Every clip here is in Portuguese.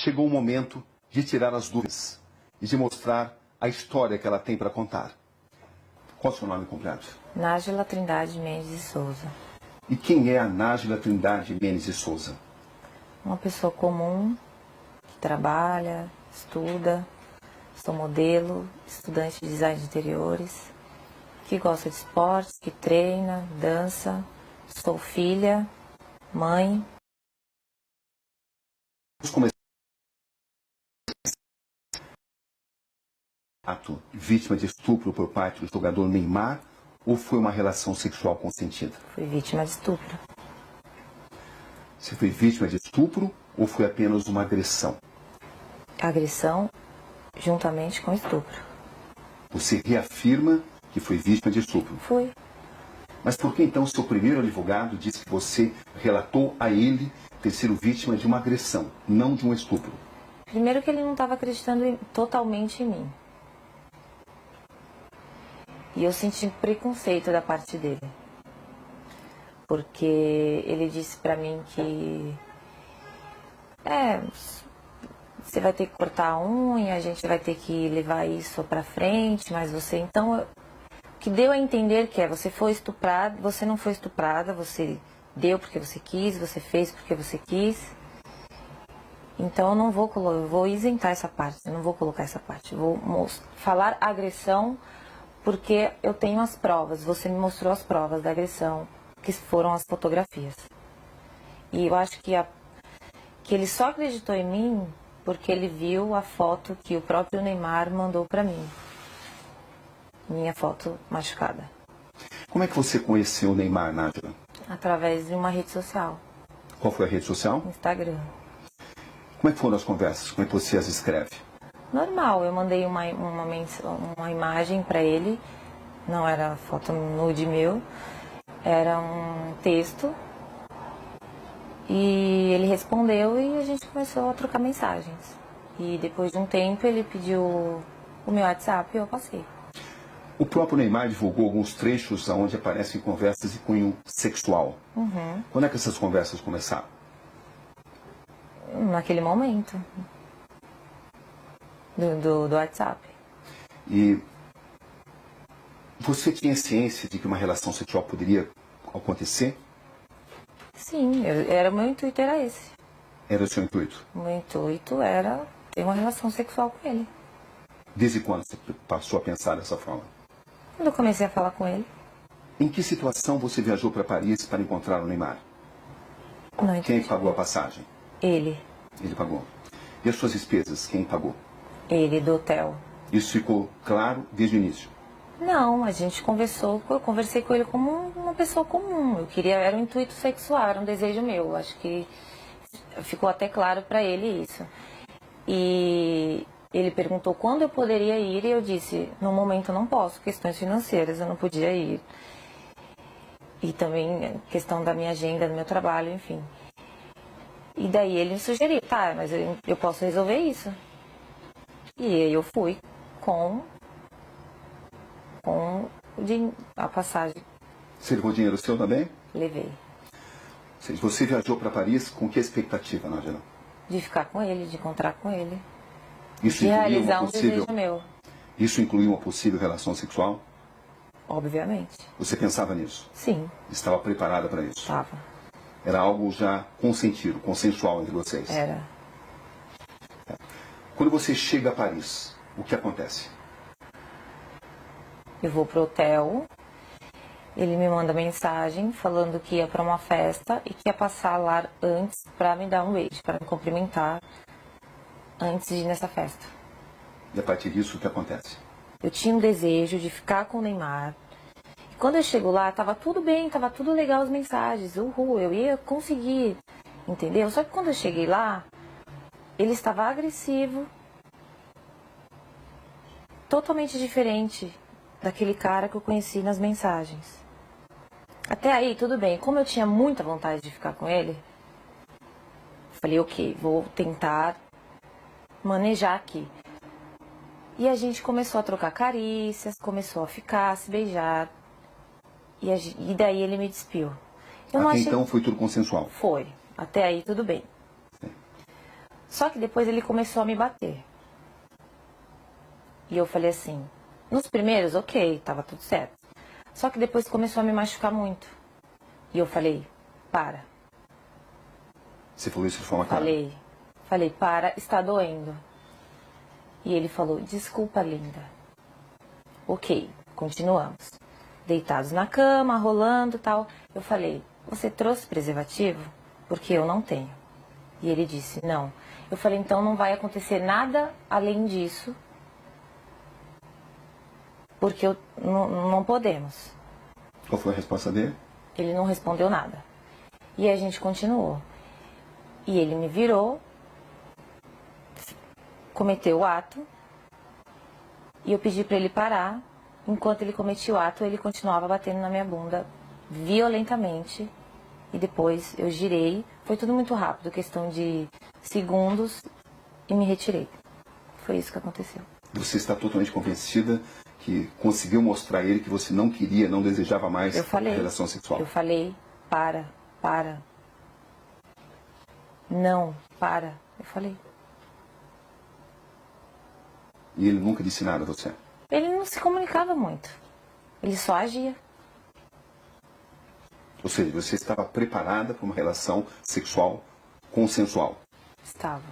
chegou o momento de tirar as dúvidas e de mostrar a história que ela tem para contar. Qual é o seu nome completo? Nájila Trindade Mendes de Souza. E quem é a Nájila Trindade Mendes de Souza? Uma pessoa comum, que trabalha, estuda, sou modelo, estudante de design de interiores, que gosta de esportes, que treina, dança, sou filha, mãe. Vamos começar. Vítima de estupro por parte do jogador Neymar ou foi uma relação sexual consentida? Fui vítima de estupro. Você foi vítima de estupro ou foi apenas uma agressão? Agressão juntamente com estupro. Você reafirma que foi vítima de estupro. Fui. Mas por que então seu primeiro advogado disse que você relatou a ele ter sido vítima de uma agressão, não de um estupro? Primeiro que ele não estava acreditando totalmente em mim. E eu senti preconceito da parte dele. Porque ele disse pra mim que... você vai ter que cortar a unha, a gente vai ter que levar isso pra frente, mas você... Então, o que deu a entender que você foi estuprada, você não foi estuprada, você deu porque você quis, você fez porque você quis. Então, eu vou isentar essa parte, eu não vou colocar essa parte. Eu vou falar agressão porque eu tenho as provas, você me mostrou as provas da agressão, que foram as fotografias. E eu acho que ele só acreditou em mim porque ele viu a foto que o próprio Neymar mandou pra mim. Minha foto machucada. Como é que você conheceu o Neymar, Nájila? Através de uma rede social. Qual foi a rede social? Instagram. Como é que foram as conversas? Como é que você as escreve? Normal, eu mandei uma imagem pra ele. Não era foto nude meu. Era um texto. E ele respondeu e a gente começou a trocar mensagens. E depois de um tempo ele pediu o meu WhatsApp e eu passei. O próprio Neymar divulgou alguns trechos onde aparecem conversas de cunho sexual. Uhum. Quando é que essas conversas começaram? Naquele momento. Do WhatsApp. E você tinha ciência de que uma relação sexual poderia acontecer? Sim, o meu intuito era esse. Era o seu intuito? O meu intuito era ter uma relação sexual com ele. Desde quando você passou a pensar dessa forma? Quando eu comecei a falar com ele. Em que situação você viajou para Paris para encontrar o Neymar? Não entendi. Quem pagou a passagem? Ele. Ele pagou. E as suas despesas, quem pagou? Ele, do hotel. Isso ficou claro desde o início? Não, a gente conversou, eu conversei com ele como uma pessoa comum. Era um intuito sexual, era um desejo meu. Acho que ficou até claro para ele isso. E ele perguntou quando eu poderia ir e eu disse, no momento eu não posso, questões financeiras, eu não podia ir. E também questão da minha agenda, do meu trabalho, enfim. E daí ele me sugeriu, tá, mas eu posso resolver isso. E aí eu fui com a passagem. Você levou dinheiro seu também? Levei. Ou seja, você viajou para Paris com que expectativa, Nájila? De ficar com ele, de encontrar com ele. Isso De incluía realizar uma um possível... desejo meu. Isso incluía uma possível relação sexual? Obviamente. Você pensava nisso? Sim, Estava preparada para isso? estava. Era algo já consentido, consensual entre vocês? Era. Quando você chega a Paris, o que acontece? Eu vou pro hotel, ele me manda mensagem falando que ia para uma festa e que ia passar lá antes para me dar um beijo, para me cumprimentar antes de ir nessa festa. E a partir disso, o que acontece? Eu tinha um desejo de ficar com o Neymar. E quando eu chego lá, tava tudo bem, tava tudo legal as mensagens. Uhul, eu ia conseguir, entendeu? Só que quando eu cheguei lá, ele estava agressivo, totalmente diferente daquele cara que eu conheci nas mensagens. Até aí, tudo bem. Como eu tinha muita vontade de ficar com ele, falei, ok, vou tentar manejar aqui. E a gente começou a trocar carícias, começou a ficar, a se beijar. E daí ele me despiu. Eu não Até achei... então foi tudo consensual? Foi. Até aí tudo bem. Só que depois ele começou a me bater. E eu falei assim, nos primeiros, ok, tava tudo certo. Só que depois começou a me machucar muito. E eu falei, para. Você falou isso de forma clara? Falei, para, está doendo. E ele falou, desculpa, linda. Ok, continuamos. Deitados na cama, rolando e tal. Eu falei, você trouxe preservativo? Porque eu não tenho. E ele disse, não. Eu falei, então não vai acontecer nada além disso. Porque não podemos. Qual foi a resposta dele? Ele não respondeu nada. E a gente continuou. E ele me virou, cometeu o ato, e eu pedi para ele parar. Enquanto ele cometia o ato, ele continuava batendo na minha bunda violentamente. E depois eu girei. Foi tudo muito rápido, questão de segundos, e me retirei. Foi isso que aconteceu. Você está totalmente convencida que conseguiu mostrar a ele que você não queria, não desejava mais a relação sexual? Eu falei, para. Não, para. Eu falei. E ele nunca disse nada a você? Ele não se comunicava muito. Ele só agia. Ou seja, você estava preparada para uma relação sexual consensual? Estava.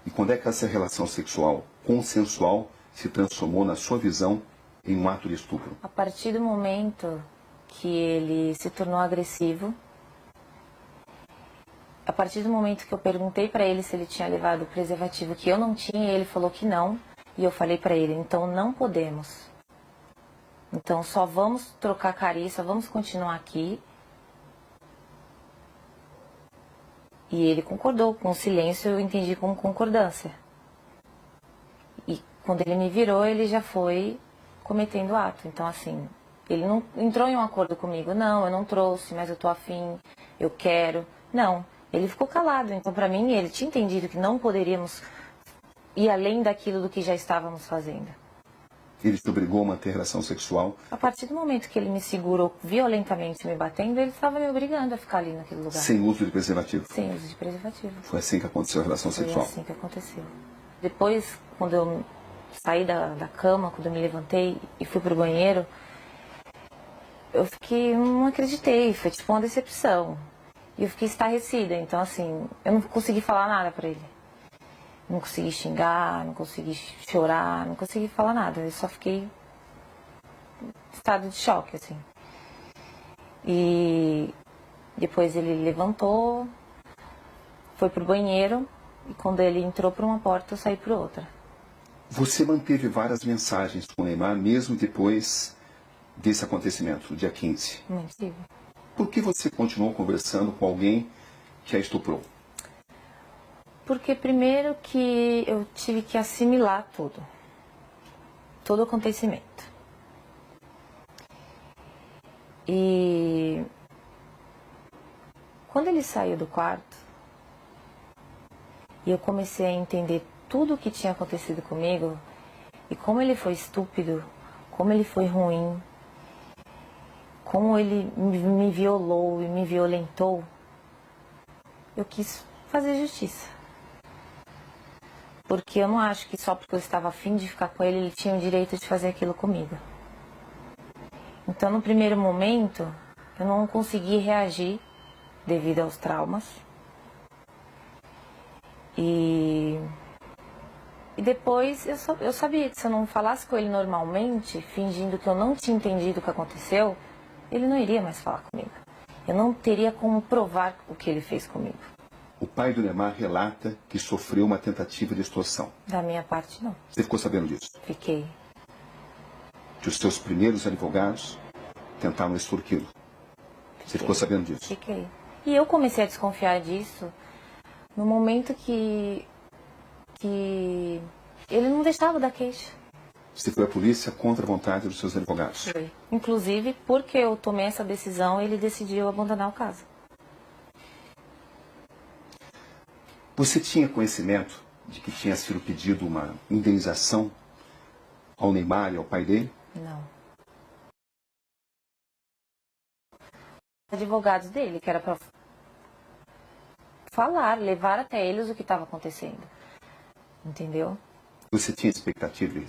E quando é que essa relação sexual consensual se transformou, na sua visão, em um ato de estupro? A partir do momento que ele se tornou agressivo, a partir do momento que eu perguntei para ele se ele tinha levado o preservativo, que eu não tinha, ele falou que não, e eu falei para ele, então não podemos. Então só vamos trocar carinho, só vamos continuar aqui. E ele concordou, com silêncio eu entendi como concordância. E quando ele me virou, ele já foi cometendo ato. Então assim, ele não entrou em um acordo comigo, não, eu não trouxe, mas eu tô afim, eu quero. Não, ele ficou calado. Então para mim, ele tinha entendido que não poderíamos ir além daquilo do que já estávamos fazendo. Ele te obrigou a manter relação sexual? A partir do momento que ele me segurou violentamente me batendo, ele estava me obrigando a ficar ali naquele lugar. Sem uso de preservativo? Sem uso de preservativo. Foi assim que aconteceu a relação sexual? Foi assim que aconteceu. Depois, quando eu saí da cama, quando eu me levantei e fui pro banheiro, eu fiquei, não acreditei, foi tipo uma decepção. E eu fiquei estarrecida, então assim, eu não consegui falar nada pra ele. Não consegui xingar, não consegui chorar, não consegui falar nada. Eu só fiquei em estado de choque, assim. E depois ele levantou, foi pro banheiro, e quando ele entrou por uma porta, eu saí por outra. Você manteve várias mensagens com o Neymar, mesmo depois desse acontecimento, dia 15? Mantive. Por que você continuou conversando com alguém que a estuprou? Porque primeiro que eu tive que assimilar tudo. Todo o acontecimento. E quando ele saiu do quarto, e eu comecei a entender tudo o que tinha acontecido comigo, e como ele foi estúpido, como ele foi ruim, como ele me violou e me violentou, eu quis fazer justiça. Porque eu não acho que só porque eu estava afim de ficar com ele, ele tinha o direito de fazer aquilo comigo. Então, no primeiro momento, eu não consegui reagir devido aos traumas. E depois eu sabia que se eu não falasse com ele normalmente, fingindo que eu não tinha entendido o que aconteceu, ele não iria mais falar comigo. Eu não teria como provar o que ele fez comigo. O pai do Neymar relata que sofreu uma tentativa de extorsão. Da minha parte, não. Você ficou sabendo disso? Fiquei. Que os seus primeiros advogados tentaram extorquí-lo. Você ficou sabendo disso? Fiquei. E eu comecei a desconfiar disso no momento que ele não deixava dar queixa. Você foi à polícia contra a vontade dos seus advogados? Foi. Inclusive, porque eu tomei essa decisão, ele decidiu abandonar o caso. Você tinha conhecimento de que tinha sido pedido uma indenização ao Neymar e ao pai dele? Não. Advogados dele, que era para falar, levar até eles o que estava acontecendo. Entendeu? Você tinha expectativa disso?